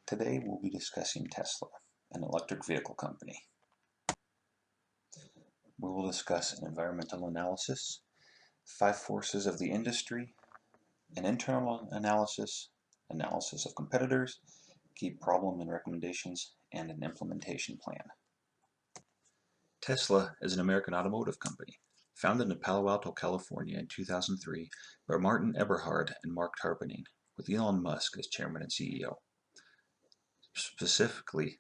Today we'll be discussing Tesla, an electric vehicle company. We will discuss an environmental analysis, 5 forces of the industry, an internal analysis, analysis of competitors, key problem and recommendations, and an implementation plan. Tesla is an American automotive company, founded in Palo Alto, California in 2003 by Martin Eberhard and Mark Tarpenning, with Elon Musk as chairman and CEO. Specifically,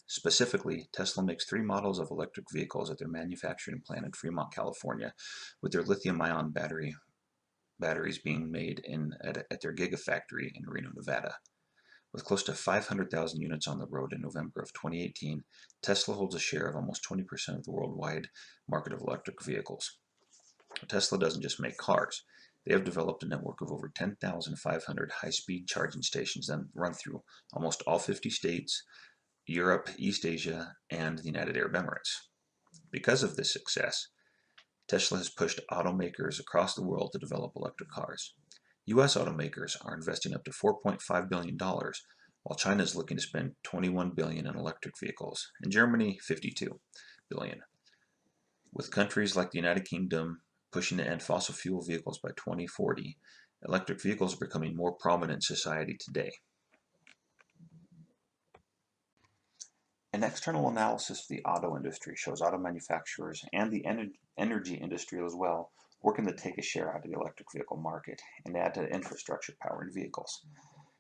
Tesla makes 3 models of electric vehicles at their manufacturing plant in Fremont, California, with their lithium-ion batteries being made at their Gigafactory in Reno, Nevada. With close to 500,000 units on the road in November of 2018, Tesla holds a share of almost 20% of the worldwide market of electric vehicles. Tesla doesn't just make cars. They have developed a network of over 10,500 high-speed charging stations that run through almost all 50 states, Europe, East Asia, and the United Arab Emirates. Because of this success, Tesla has pushed automakers across the world to develop electric cars. U.S. automakers are investing up to $4.5 billion, while China is looking to spend $21 billion in electric vehicles, and Germany $52 billion. With countries like the United Kingdom pushing to end fossil fuel vehicles by 2040, electric vehicles are becoming more prominent in society today. An external analysis of the auto industry shows auto manufacturers and the energy industry as well working to take a share out of the electric vehicle market and add to infrastructure powering vehicles.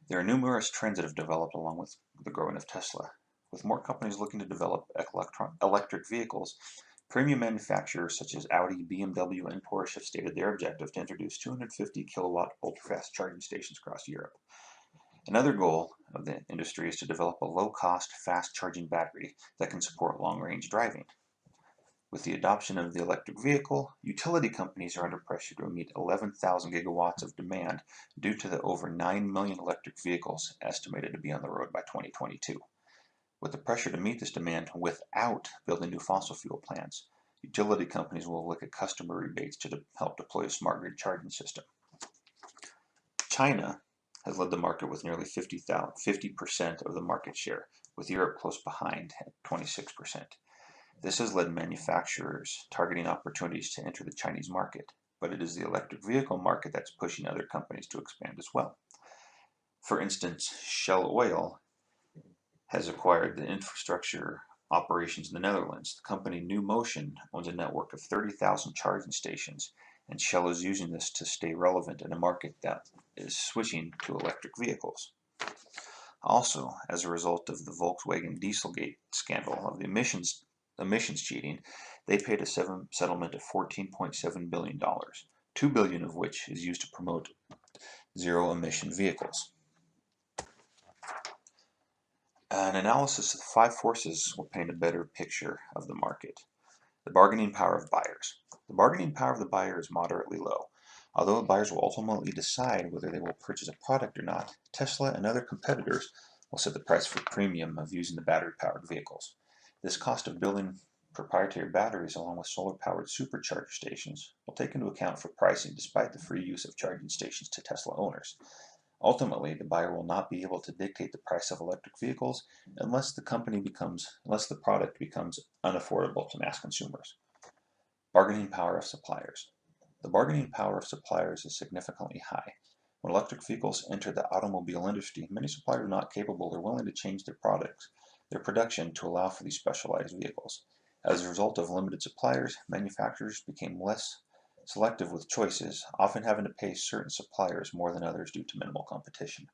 There are numerous trends that have developed along with the growing of Tesla. With more companies looking to develop electric vehicles, premium manufacturers such as Audi, BMW, and Porsche have stated their objective to introduce 250 kilowatt ultra-fast charging stations across Europe. Another goal of the industry is to develop a low-cost, fast-charging battery that can support long-range driving. With the adoption of the electric vehicle, utility companies are under pressure to meet 11,000 gigawatts of demand due to the over 9 million electric vehicles estimated to be on the road by 2022. With the pressure to meet this demand without building new fossil fuel plants, utility companies will look at customer rebates to help deploy a smart grid charging system. China has led the market with nearly 50% of the market share, with Europe close behind at 26%. This has led manufacturers targeting opportunities to enter the Chinese market, but it is the electric vehicle market that's pushing other companies to expand as well. For instance, Shell Oil has acquired the infrastructure operations in the Netherlands. The company New Motion owns a network of 30,000 charging stations, and Shell is using this to stay relevant in a market that is switching to electric vehicles. Also, as a result of the Volkswagen Dieselgate scandal of the emissions cheating, they paid a settlement of $14.7 billion, $2 billion of which is used to promote zero-emission vehicles. An analysis of the 5 forces will paint a better picture of the market. The bargaining power of buyers. The bargaining power of the buyer is moderately low. Although the buyers will ultimately decide whether they will purchase a product or not, Tesla and other competitors will set the price for premium of using the battery-powered vehicles. This cost of building proprietary batteries along with solar-powered supercharger stations will take into account for pricing despite the free use of charging stations to Tesla owners. Ultimately, the buyer will not be able to dictate the price of electric vehicles unless the product becomes unaffordable to mass consumers. Bargaining power of suppliers. The bargaining power of suppliers is significantly high. When electric vehicles enter the automobile industry, many suppliers are not capable or willing to change their production to allow for these specialized vehicles. As a result of limited suppliers, manufacturers became less selective with choices, often having to pay certain suppliers more than others due to minimal competition.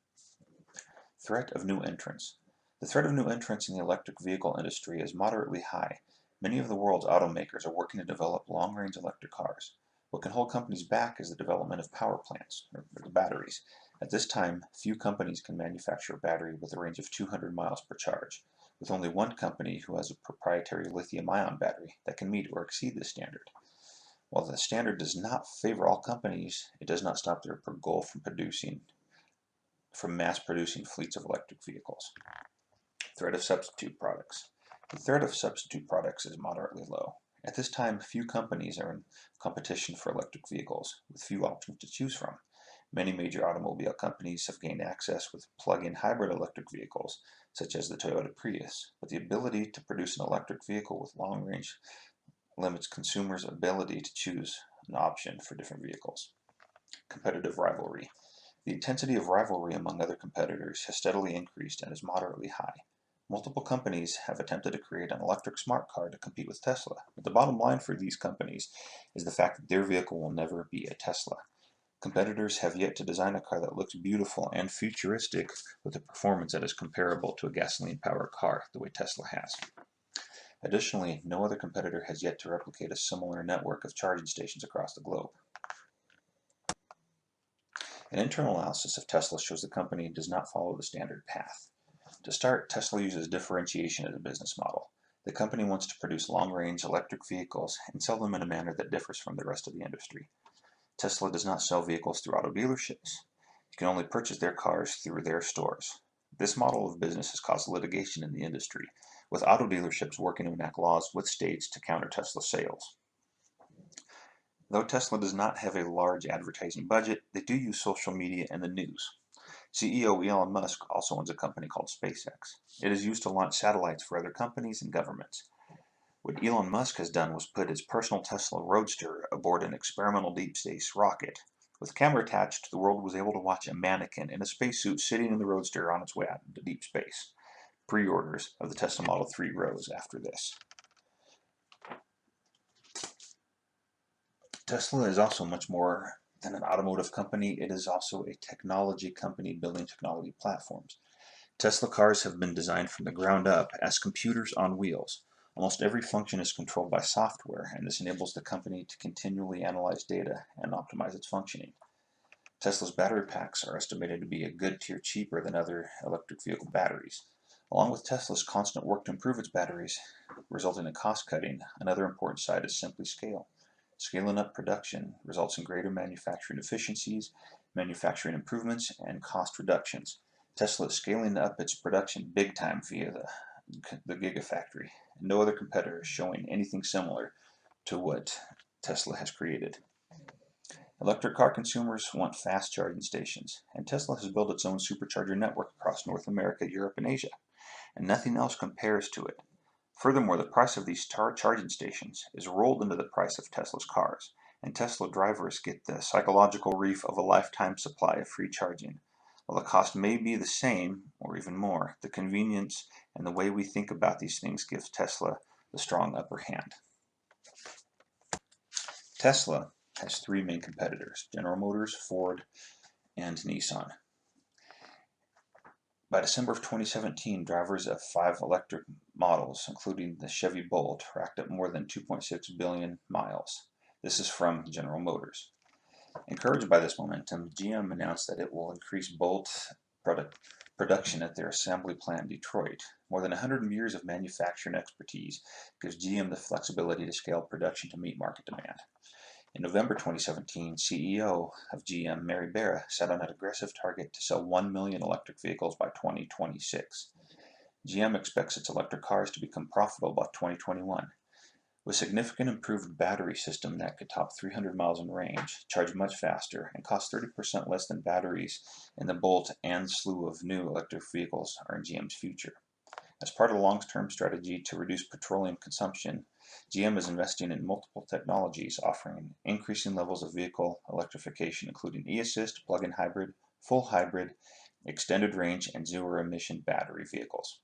Threat of new entrants. The threat of new entrants in the electric vehicle industry is moderately high. Many of the world's automakers are working to develop long-range electric cars. What can hold companies back is the development of power plants, or the batteries. At this time, few companies can manufacture a battery with a range of 200 miles per charge, with only one company who has a proprietary lithium-ion battery that can meet or exceed this standard. While the standard does not favor all companies, it does not stop their goal from mass producing fleets of electric vehicles. Threat of substitute products. The threat of substitute products is moderately low. At this time, few companies are in competition for electric vehicles, with few options to choose from. Many major automobile companies have gained access with plug-in hybrid electric vehicles, such as the Toyota Prius, but the ability to produce an electric vehicle with long range limits consumers' ability to choose an option for different vehicles. Competitive rivalry. The intensity of rivalry among other competitors has steadily increased and is moderately high. Multiple companies have attempted to create an electric smart car to compete with Tesla, but the bottom line for these companies is the fact that their vehicle will never be a Tesla. Competitors have yet to design a car that looks beautiful and futuristic with a performance that is comparable to a gasoline-powered car, the way Tesla has. Additionally, no other competitor has yet to replicate a similar network of charging stations across the globe. An internal analysis of Tesla shows the company does not follow the standard path. To start, Tesla uses differentiation as a business model. The company wants to produce long-range electric vehicles and sell them in a manner that differs from the rest of the industry. Tesla does not sell vehicles through auto dealerships. You can only purchase their cars through their stores. This model of business has caused litigation in the industry, with auto dealerships working to enact laws with states to counter Tesla sales. Though Tesla does not have a large advertising budget, they do use social media and the news. CEO Elon Musk also owns a company called SpaceX. It is used to launch satellites for other companies and governments. What Elon Musk has done was put his personal Tesla Roadster aboard an experimental deep space rocket. With a camera attached, the world was able to watch a mannequin in a spacesuit sitting in the Roadster on its way out into deep space. Pre-orders of the Tesla Model 3 rose after this. Tesla is also much more than an automotive company. It is also a technology company building technology platforms. Tesla cars have been designed from the ground up as computers on wheels. Almost every function is controlled by software, and this enables the company to continually analyze data and optimize its functioning. Tesla's battery packs are estimated to be a good tier cheaper than other electric vehicle batteries. Along with Tesla's constant work to improve its batteries, resulting in cost cutting, another important side is simply scale. Scaling up production results in greater manufacturing efficiencies, manufacturing improvements, and cost reductions. Tesla is scaling up its production big time via the Gigafactory, and no other competitor is showing anything similar to what Tesla has created. Electric car consumers want fast charging stations, and Tesla has built its own supercharger network across North America, Europe, and Asia, and nothing else compares to it. Furthermore, the price of these charging stations is rolled into the price of Tesla's cars, and Tesla drivers get the psychological relief of a lifetime supply of free charging. While the cost may be the same, or even more, the convenience and the way we think about these things gives Tesla the strong upper hand. Tesla has three main competitors: General Motors, Ford, and Nissan. By December of 2017, drivers of 5 electric models, including the Chevy Bolt, racked up more than 2.6 billion miles. This is from General Motors. Encouraged by this momentum, GM announced that it will increase Bolt production at their assembly plant in Detroit. More than 100 years of manufacturing expertise gives GM the flexibility to scale production to meet market demand. In November 2017, CEO of GM, Mary Barra, set on an aggressive target to sell 1 million electric vehicles by 2026. GM expects its electric cars to become profitable by 2021. With significant improved battery system that could top 300 miles in range, charge much faster, and cost 30% less than batteries in the Bolt and slew of new electric vehicles are in GM's future. As part of the long-term strategy to reduce petroleum consumption, GM is investing in multiple technologies offering increasing levels of vehicle electrification, including e-assist, plug-in hybrid, full hybrid, extended range, and zero-emission battery vehicles.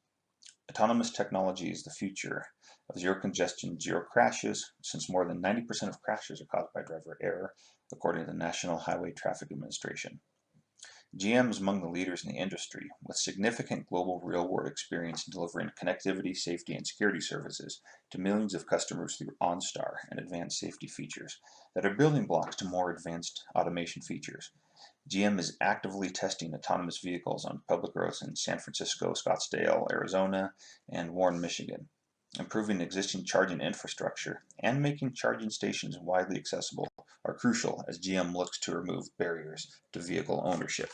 Autonomous technology is the future of zero congestion, zero crashes, since more than 90% of crashes are caused by driver error, according to the National Highway Traffic Administration. GM is among the leaders in the industry, with significant global real-world experience in delivering connectivity, safety, and security services to millions of customers through OnStar and advanced safety features that are building blocks to more advanced automation features. GM is actively testing autonomous vehicles on public roads in San Francisco, Scottsdale, Arizona, and Warren, Michigan, improving existing charging infrastructure and making charging stations widely accessible are crucial as GM looks to remove barriers to vehicle ownership.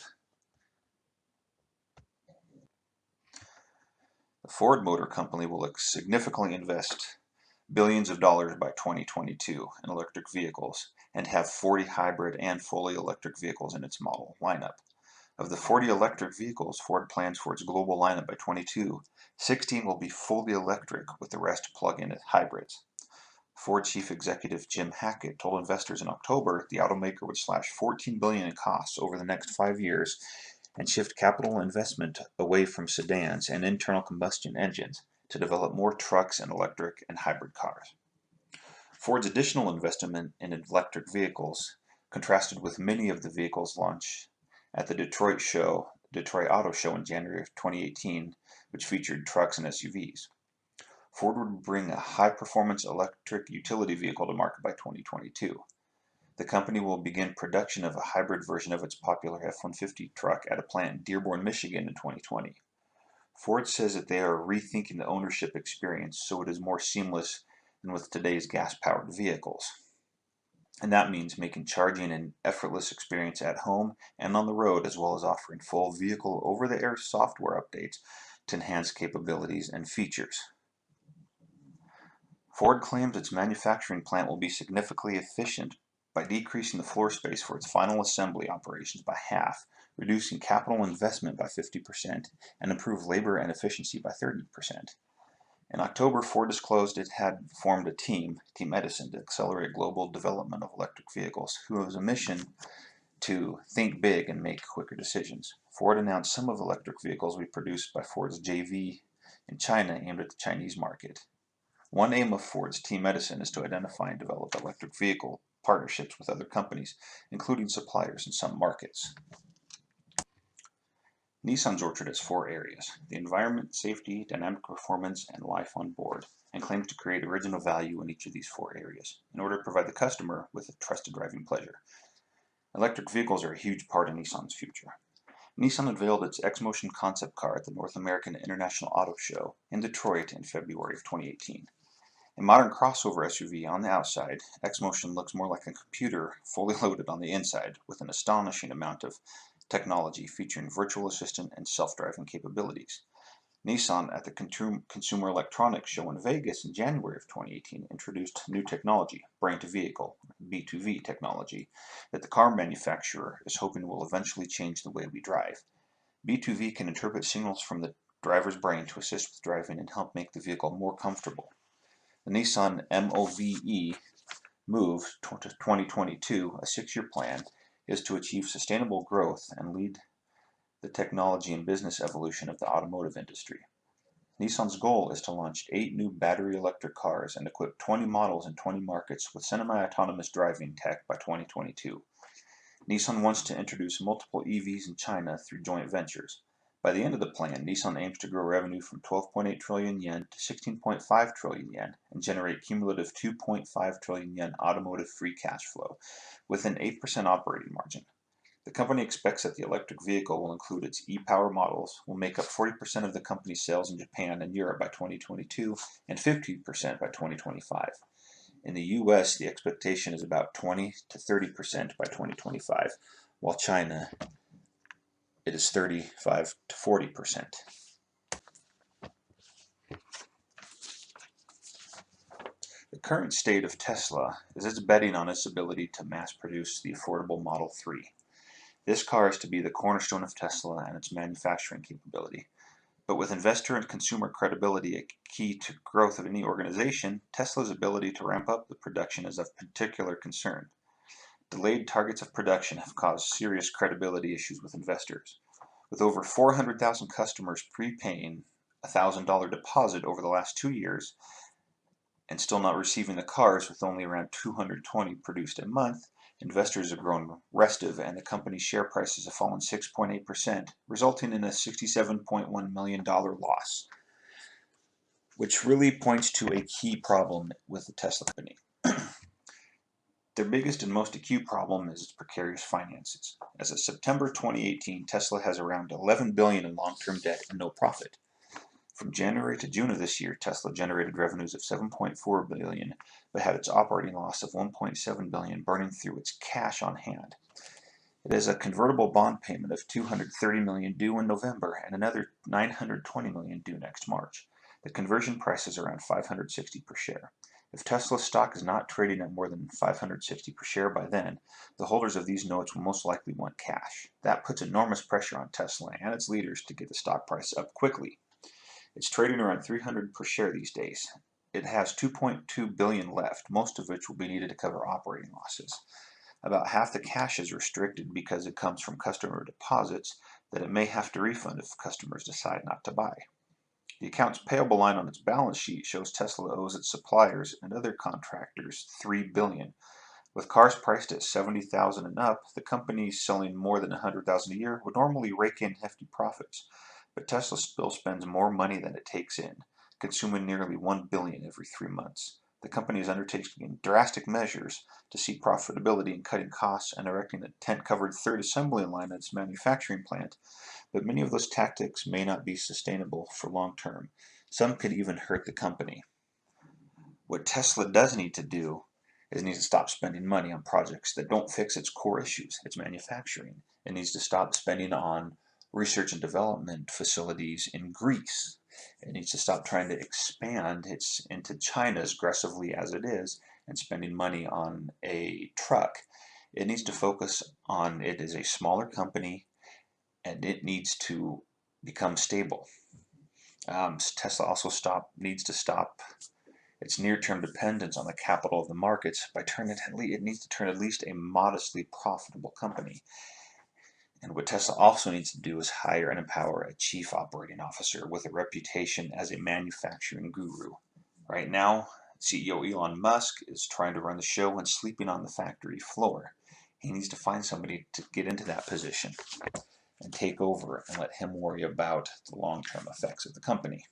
The Ford Motor Company will significantly invest billions of dollars by 2022 in electric vehicles and have 40 hybrid and fully electric vehicles in its model lineup. Of the 40 electric vehicles Ford plans for its global lineup by 2022, 16 will be fully electric with the rest plug-in hybrids. Ford chief executive Jim Hackett told investors in October the automaker would slash $14 billion in costs over the next 5 years and shift capital investment away from sedans and internal combustion engines to develop more trucks and electric and hybrid cars. Ford's additional investment in electric vehicles contrasted with many of the vehicles launched at the Detroit Auto Show in January of 2018, which featured trucks and SUVs. Ford would bring a high-performance electric utility vehicle to market by 2022. The company will begin production of a hybrid version of its popular F-150 truck at a plant in Dearborn, Michigan in 2020. Ford says that they are rethinking the ownership experience so it is more seamless than with today's gas-powered vehicles. And that means making charging an effortless experience at home and on the road, as well as offering full vehicle over-the-air software updates to enhance capabilities and features. Ford claims its manufacturing plant will be significantly efficient by decreasing the floor space for its final assembly operations by half, reducing capital investment by 50%, and improve labor and efficiency by 30%. In October, Ford disclosed it had formed a Team Edison, to accelerate global development of electric vehicles, who has a mission to think big and make quicker decisions. Ford announced some of the electric vehicles will be produced by Ford's JV in China aimed at the Chinese market. One aim of Ford's Team Edison is to identify and develop electric vehicle partnerships with other companies, including suppliers in some markets. Nissan's orchard has 4 areas: the environment, safety, dynamic performance, and life on board, and claims to create original value in each of these 4 areas in order to provide the customer with a trusted driving pleasure. Electric vehicles are a huge part of Nissan's future. Nissan unveiled its X-Motion concept car at the North American International Auto Show in Detroit in February of 2018. A modern crossover SUV on the outside, X-Motion looks more like a computer fully loaded on the inside, with an astonishing amount of technology featuring virtual assistant and self-driving capabilities. Nissan at the Consumer Electronics Show in Vegas in January of 2018 introduced new technology, brain-to-vehicle, B2V technology, that the car manufacturer is hoping will eventually change the way we drive. B2V can interpret signals from the driver's brain to assist with driving and help make the vehicle more comfortable. The Nissan Move to 2022, a 6-year plan, is to achieve sustainable growth and lead the technology and business evolution of the automotive industry. Nissan's goal is to launch 8 new battery electric cars and equip 20 models in 20 markets with semi-autonomous driving tech by 2022. Nissan wants to introduce multiple EVs in China through joint ventures. By the end of the plan, Nissan aims to grow revenue from 12.8 trillion yen to 16.5 trillion yen and generate cumulative 2.5 trillion yen automotive free cash flow with an 8% operating margin. The company expects that the electric vehicle will include its e-Power models, will make up 40% of the company's sales in Japan and Europe by 2022 and 50% by 2025. In the US, the expectation is about 20 to 30% by 2025, while China, it is 35 to 40%. The current state of Tesla is it's betting on its ability to mass produce the affordable Model 3. This car is to be the cornerstone of Tesla and its manufacturing capability. But with investor and consumer credibility a key to growth of any organization, Tesla's ability to ramp up the production is of particular concern. Delayed targets of production have caused serious credibility issues with investors. With over 400,000 customers prepaying a $1,000 deposit over the last 2 years and still not receiving the cars, with only around 220 produced a month, investors have grown restive and the company's share prices have fallen 6.8%, resulting in a $67.1 million loss, which really points to a key problem with the Tesla company. Their biggest and most acute problem is its precarious finances. As of September 2018, Tesla has around $11 billion in long-term debt and no profit. From January to June of this year, Tesla generated revenues of $7.4 billion, but had its operating loss of $1.7 billion burning through its cash on hand. It has a convertible bond payment of $230 million due in November and another $920 million due next March. The conversion price is around $560 per share. If Tesla stock is not trading at more than $560 per share by then, the holders of these notes will most likely want cash. That puts enormous pressure on Tesla and its leaders to get the stock price up quickly. It's trading around $300 per share these days. It has $2.2 billion left, most of which will be needed to cover operating losses. About half the cash is restricted because it comes from customer deposits that it may have to refund if customers decide not to buy. The accounts payable line on its balance sheet shows Tesla owes its suppliers and other contractors $3 billion. With cars priced at $70,000 and up, the company selling more than $100,000 a year would normally rake in hefty profits. But Tesla still spends more money than it takes in, consuming nearly $1 billion every 3 months. The company is undertaking drastic measures to see profitability in cutting costs and erecting a tent-covered third assembly line at its manufacturing plant. But many of those tactics may not be sustainable for long term. Some could even hurt the company. What Tesla does need to do is it needs to stop spending money on projects that don't fix its core issues, its manufacturing. It needs to stop spending on research and development facilities in Greece. It needs to stop trying to expand into China as aggressively as it is and spending money on a truck. It needs to focus on it as a smaller company, and it needs to become stable. Tesla also needs to stop its near-term dependence on the capital of the markets by it needs to turn at least a modestly profitable company. And what Tesla also needs to do is hire and empower a chief operating officer with a reputation as a manufacturing guru. Right now, CEO Elon Musk is trying to run the show and sleeping on the factory floor. He needs to find somebody to get into that position and take over and let him worry about the long-term effects of the company.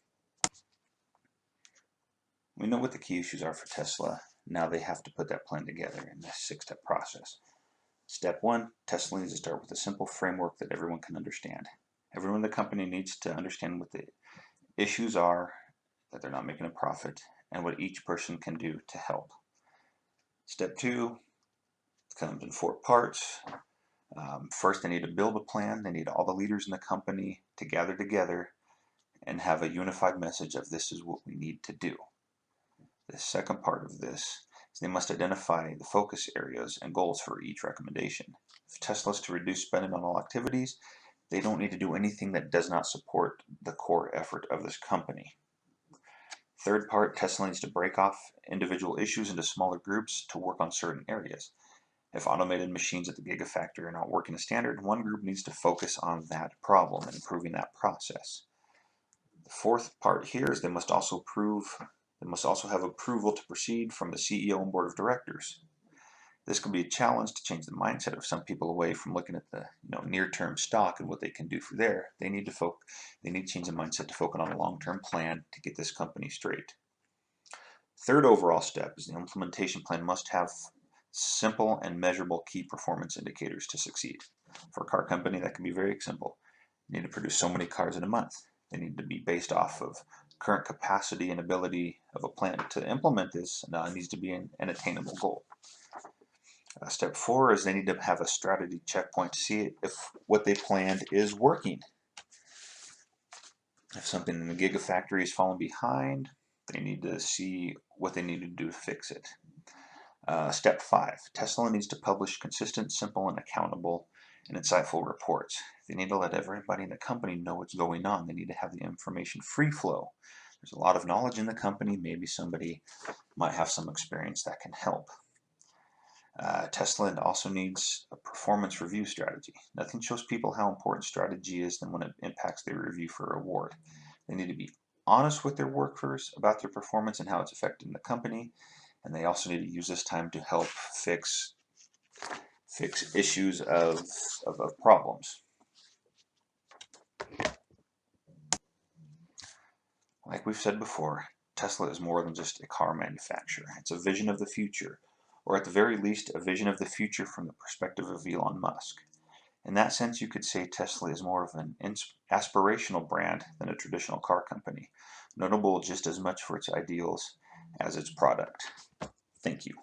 We know what the key issues are for Tesla. Now they have to put that plan together in this 6-step process. Step 1, Tesla needs to start with a simple framework that everyone can understand. Everyone in the company needs to understand what the issues are, that they're not making a profit, and what each person can do to help. Step 2 comes in 4 parts. First, they need to build a plan. They need all the leaders in the company to gather together and have a unified message of this is what we need to do. The second part of this is they must identify the focus areas and goals for each recommendation. If Tesla is to reduce spending on all activities, they don't need to do anything that does not support the core effort of this company. Third part, Tesla needs to break off individual issues into smaller groups to work on certain areas. If automated machines at the Gigafactory are not working as standard, one group needs to focus on that problem and improving that process. The fourth part here is they must also have approval to proceed from the CEO and board of directors. This can be a challenge to change the mindset of some people away from looking at the near-term stock and what they can do for there. They need to change the mindset to focus on a long-term plan to get this company straight. Third overall step is the implementation plan must have simple and measurable key performance indicators to succeed. For a car company, that can be very simple. You need to produce so many cars in a month. They need to be based off of current capacity and ability of a plant. To implement this, it needs to be an attainable goal. Step 4 is they need to have a strategy checkpoint to see if what they planned is working. If something in the Gigafactory is falling behind, they need to see what they need to do to fix it. Step 5, Tesla needs to publish consistent, simple, and accountable and insightful reports. They need to let everybody in the company know what's going on. They need to have the information free flow. There's a lot of knowledge in the company. Maybe somebody might have some experience that can help. Tesla also needs a performance review strategy. Nothing shows people how important strategy is than when it impacts their review for a reward. They need to be honest with their workers about their performance and how it's affecting the company. And they also need to use this time to help fix issues of problems. Like we've said before, Tesla is more than just a car manufacturer. It's a vision of the future, or at the very least, a vision of the future from the perspective of Elon Musk. In that sense, you could say Tesla is more of an aspirational brand than a traditional car company, notable just as much for its ideals as its product. Thank you.